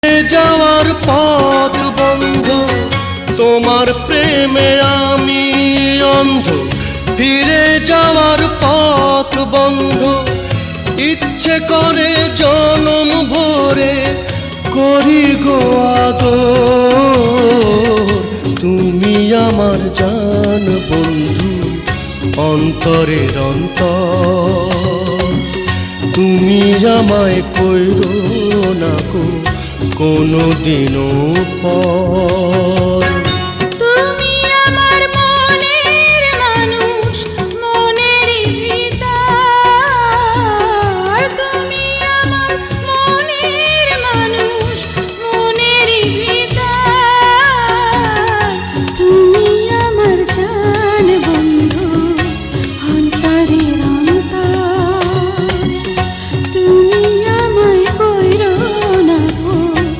যাওয়ার পথ বন্ধ, তোমার প্রেমে আমি অন্ধ। ফিরে যাওয়ার পথ বন্ধ, ইচ্ছে করে জনম ভরে করি গো আদর। তুমি আমার জান বন্ধু, অন্তরের অন্তর। তুমি আমায় কইরো না গো কোনো দিনও পর।